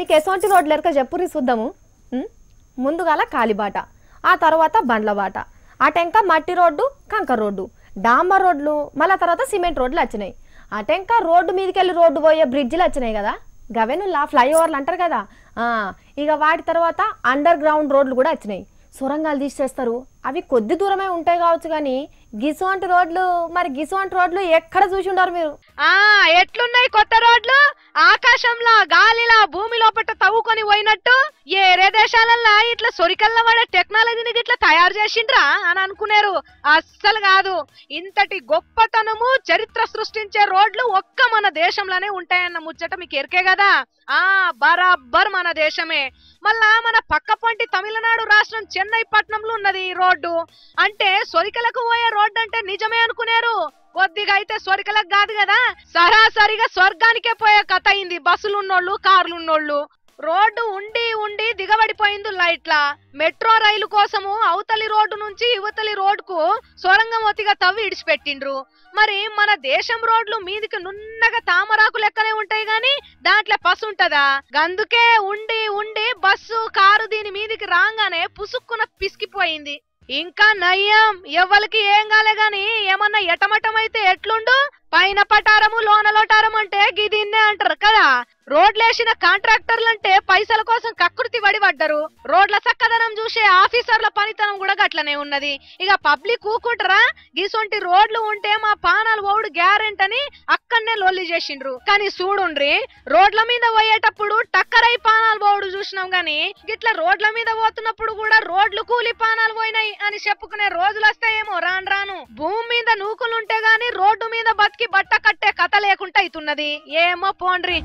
మీకు ఎసొంటి రోడ్లు ఎరక చెప్పుర్రి చూద్దాము. ముందుగాల కాలిబాట, ఆ తర్వాత బండ్ల బాట, అటెంక మట్టి రోడ్డు, కంకర రోడ్డు, డాంబర్ రోడ్లు, మళ్ళీ తర్వాత సిమెంట్ రోడ్లు వచ్చినాయి. అటెంక రోడ్డు మీదకెళ్ళి రోడ్డు పోయే బ్రిడ్జిలు వచ్చినాయి కదా, గవెనుల్లా ఫ్లైఓవర్లు అంటారు కదా. ఇక వాటి తర్వాత అండర్ గ్రౌండ్ రోడ్లు కూడా వచ్చినాయి. సొరంగాలు తీసేస్తారు, అవి కొద్ది దూరమే ఉంటాయి కావచ్చు. కానీ గిసోంటి రోడ్లు ఎక్కడ చూసి ఉండారు మీరు? ఎట్లున్నాయి కొత్త రోడ్లు? ఆకాశంలో గాలిలా భూమి లోపల తవ్వుకొని పోయినట్టు ఏరే దేశాలల్లా ఇట్లా సొరికల్ల వాడే టెక్నాలజీని ఇట్లా తయారు చేసిండ్రా అని అనుకున్నారు. అస్సలు కాదు. ఇంతటి గొప్పతనము చరిత్ర సృష్టించే రోడ్లు ఒక్క మన దేశంలోనే ఉంటాయన్న ముచ్చట మీకు ఎరికే కదా. బరాబర్ మన దేశమే. మళ్ళా మన పక్క పొంటి తమిళనాడు రాష్ట్రం చెన్నై పట్టణంలో ఉన్నది ఈ రోడ్డు. అంటే సొరికలకు పోయే రోడ్డు అంటే నిజమే అనుకున్నారు. కొద్దిగా అయితే సొరికలకు కాదు కదా, సరాసరిగా స్వర్గానికే పోయే కథ అయింది. బస్సులున్నోళ్ళు, కార్లున్నోళ్ళు. రోడ్డు ఉండి ఉండి దిగబడిపోయింది లైట్లా. మెట్రో రైలు కోసము అవతలి రోడ్డు నుంచి యువతలి రోడ్డుకు సొరంగం ఒతిగా తవ్వి ఇడిచిపెట్టిండ్రు. మరి మన దేశం రోడ్లు మీదికి నున్నగా తామరాకు లెక్కనే ఉంటాయి గాని దాంట్లో పసు ఉంటదా? గందుకే ఉండి ఉండి బస్సు కారు దీని మీదికి రాగానే పుసుక్కున పిసికిపోయింది. ఇంకా నయ్యం, ఎవ్వరికి ఏం కాలే గాని ఏమన్నా ఎటమటమైతే ఎట్లుండు? పైన పటారము లోన లోటారం అంటే గిదిన్నే అంటారు కదా. రోడ్లేసిన కాంట్రాక్టర్లంటే పైసల కోసం కకృతి పడ్డరు. రోడ్ల చక్కదనం చూసే ఆఫీసర్ల పనితనం కూడా గట్లనే ఉన్నది. ఇక పబ్లిక్ ఊకుంటారా? గిసొంటి రోడ్లు ఉంటే మా పానాలు ఓడు గ్యారెంట్ అని అక్కడనే లొల్లి చేసిండ్రు. కానీ చూడుండ్రి, రోడ్ల మీద పోయేటప్పుడు టక్కరై పానాలు పోవుడు చూసినాం గాని గిట్ల రోడ్ల మీద పోతున్నప్పుడు కూడా రోడ్లు కూలి పానాలు పోయినాయి అని చెప్పుకునే రోజులు వస్తాయేమో రాను రాను. భూమి మీద నూకులుంటే గాని రోడ్డు మీద బతికి బట్ట కట్టే కథ లేకుండా అవుతున్నది. ఏమో పోండ్రి.